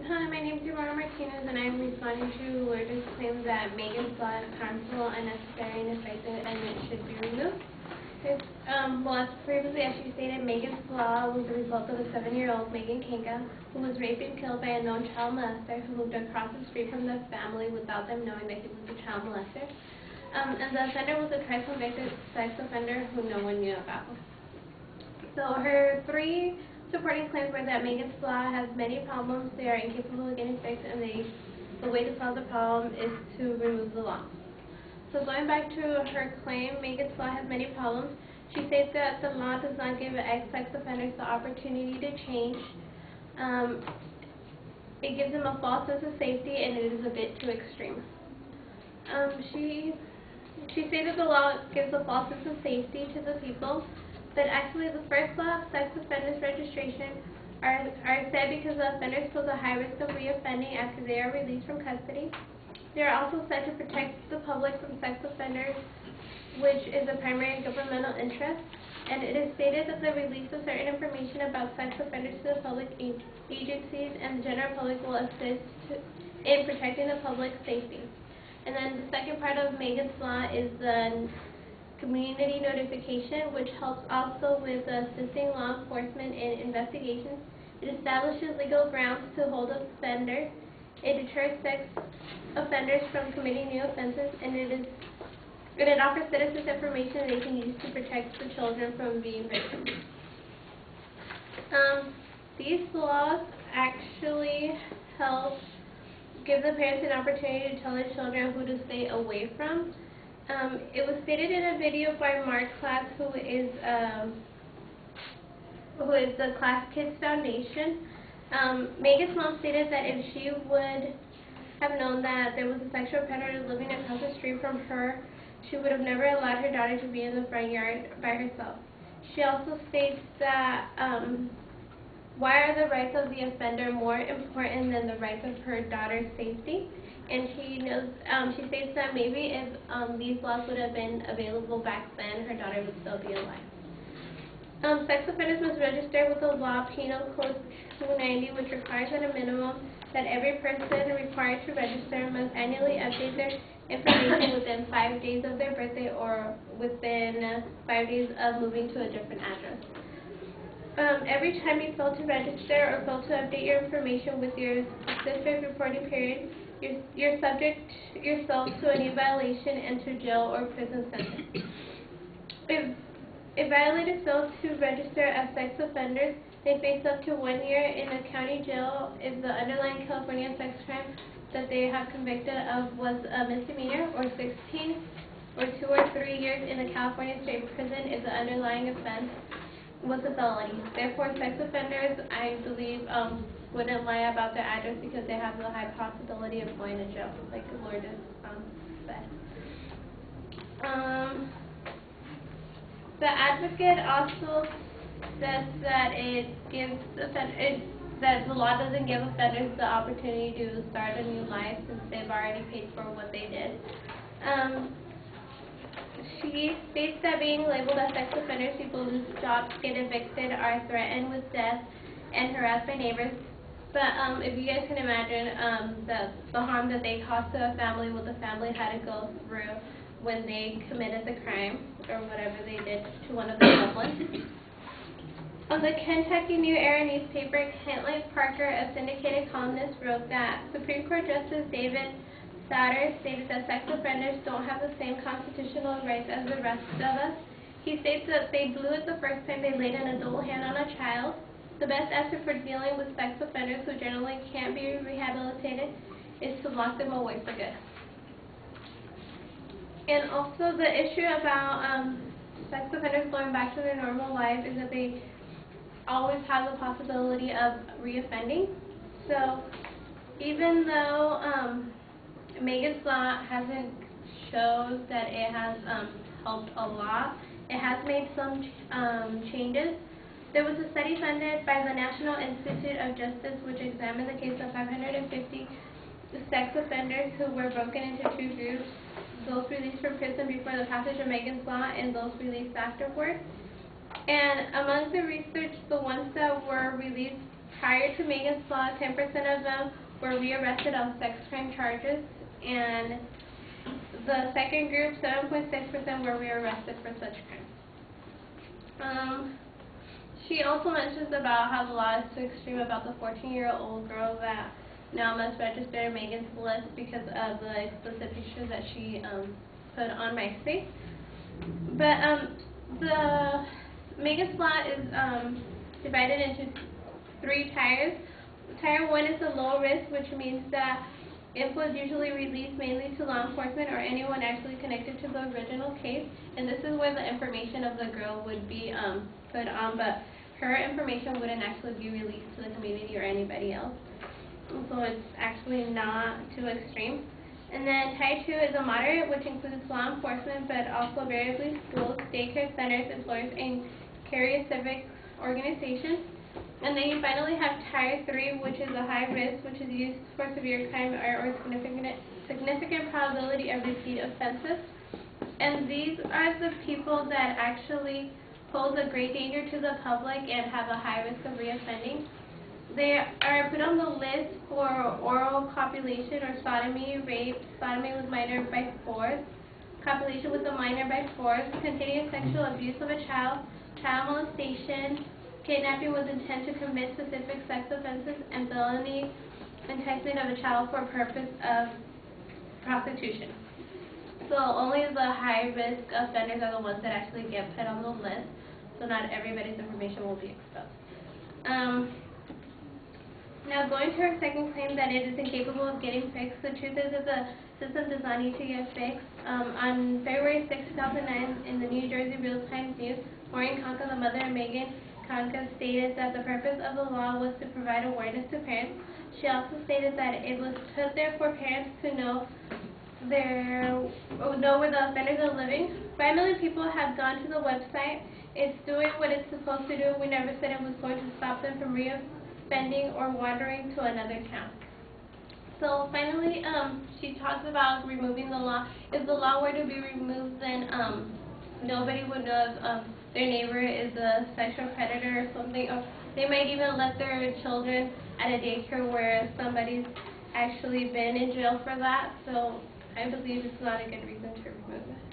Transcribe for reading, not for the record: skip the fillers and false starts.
Hi, my name is Iomara Martinez, and I'm responding to Lourdes' claim that Megans Law is harmful, unnecessary, ineffective, and it should be removed. As previously as she stated, Megans Law was the result of a 7-year-old Megan Kanka, who was raped and killed by a known child molester who moved across the street from the family without them knowing that he was a child molester. And the offender was a twice-convicted sex offender who no one knew about. So her three supporting claims were that Megans Law has many problems, they are incapable of getting fixed, and the way to solve the problem is to remove the law. So going back to her claim, Megans Law has many problems. She states that the law does not give ex-sex offenders the opportunity to change. It gives them a false sense of safety, and it is a bit too extreme. She stated the law gives a false sense of safety to the people, but actually the first law of sex offenders registration are said because the offenders pose a high risk of reoffending after they are released from custody. They are also said to protect the public from sex offenders, which is a primary governmental interest, and it is stated that the release of certain information about sex offenders to the public agencies and the general public will assist in protecting the public's safety. And then the second part of Megans Law is the community notification, which helps also with assisting law enforcement in investigations. It establishes legal grounds to hold offenders. It deters sex offenders from committing new offenses, and it offers citizens information they can use to protect the children from being victims. These laws actually help give the parents an opportunity to tell their children who to stay away from. It was stated in a video by Mark Class, who is the Class Kids Foundation. Megan's mom stated that if she would have known that there was a sexual predator living across the street from her, she would have never allowed her daughter to be in the front yard by herself. She also states that why are the rights of the offender more important than the rights of her daughter's safety? And she states that maybe if these laws would have been available back then, her daughter would still be alive. Sex offenders must register with the law Penal Code 290, which requires at a minimum that every person required to register must annually update their information within 5 days of their birthday or within 5 days of moving to a different address. Every time you fail to register or fail to update your information with your specific reporting period, you're subject yourself to a new violation and to jail or prison sentence. If violators fail to register as sex offenders, they face up to 1 year in a county jail if the underlying California sex crime that they have convicted of was a misdemeanor, or 16, or 2 or 3 years in a California state prison if the underlying offense was a felony. Therefore, sex offenders, I believe, wouldn't lie about their address because they have the high possibility of going to jail, like Lourdes said. The advocate also says that that the law doesn't give offenders the opportunity to start a new life since they've already paid for what they did. She states that being labeled as sex offenders, people lose jobs, get evicted, are threatened with death, and harassed by neighbors. But if you guys can imagine the harm that they caused to a family, what the family had to go through when they committed the crime or whatever they did to one of their loved ones. On the Kentucky New Era newspaper, Kentland Parker, a syndicated columnist, wrote that Supreme Court Justice David Souter stated that sex offenders don't have the same constitutional rights as the rest of us. He states that they blew it the first time they laid an adult hand on a child. The best answer for dealing with sex offenders who generally can't be rehabilitated is to lock them away for good. And also the issue about sex offenders going back to their normal life is that they always have the possibility of reoffending. So even though Megans Law hasn't showed that it has helped a lot, it has made some changes. There was a study funded by the National Institute of Justice which examined the case of 550 sex offenders who were broken into 2 groups, those released from prison before the passage of Megans Law and those released afterwards. And among the research, the ones that were released prior to Megan's Law, 10% of them were rearrested on sex crime charges, and the second group, 7.6%, were rearrested for such crimes. She also mentions about how the law is too extreme about the 14-year-old girl that now must register Megan's list because of the explicit pictures that she put on MySpace. But the Megan's Law is divided into 3 tiers. Tier 1 is the low risk, which means that info is usually released mainly to law enforcement or anyone actually connected to the original case, and this is where the information of the girl would be put on, but her information wouldn't actually be released to the community or anybody else. So it's actually not too extreme. And then Tier 2 is a moderate, which includes law enforcement, but also variably schools, daycare centers, employers, and carrier civic organizations. And then you finally have Tier 3, which is a high risk, which is used for severe crime or significant probability of repeat offenses. And these are the people that actually pose a great danger to the public and have a high risk of reoffending. They are put on the list for oral copulation or sodomy, rape, sodomy with minor by force, copulation with a minor by force, containing sexual abuse of a child, child molestation, kidnapping with intent to commit specific sex offenses, and felony enticement of a child for purpose of prostitution. So only the high-risk offenders are the ones that actually get put on the list, so not everybody's information will be exposed. Now, going to her second claim that it is incapable of getting fixed, the truth is that the system does not need to get fixed. On February 6, 2009, in the New Jersey Real-Time News, Maureen Conca, the mother of Megan Conca, stated that the purpose of the law was to provide awareness to parents. She also stated that it was put there for parents to know where the offenders are living. 5 million people have gone to the website. It's doing what it's supposed to do. We never said it was going to stop them from reoffending or wandering to another town. So finally, she talks about removing the law. If the law were to be removed, then nobody would know if their neighbor is a sexual predator or something. Or they might even let their children at a daycare where somebody's actually been in jail for that. So I believe it's not a good reason to remove it.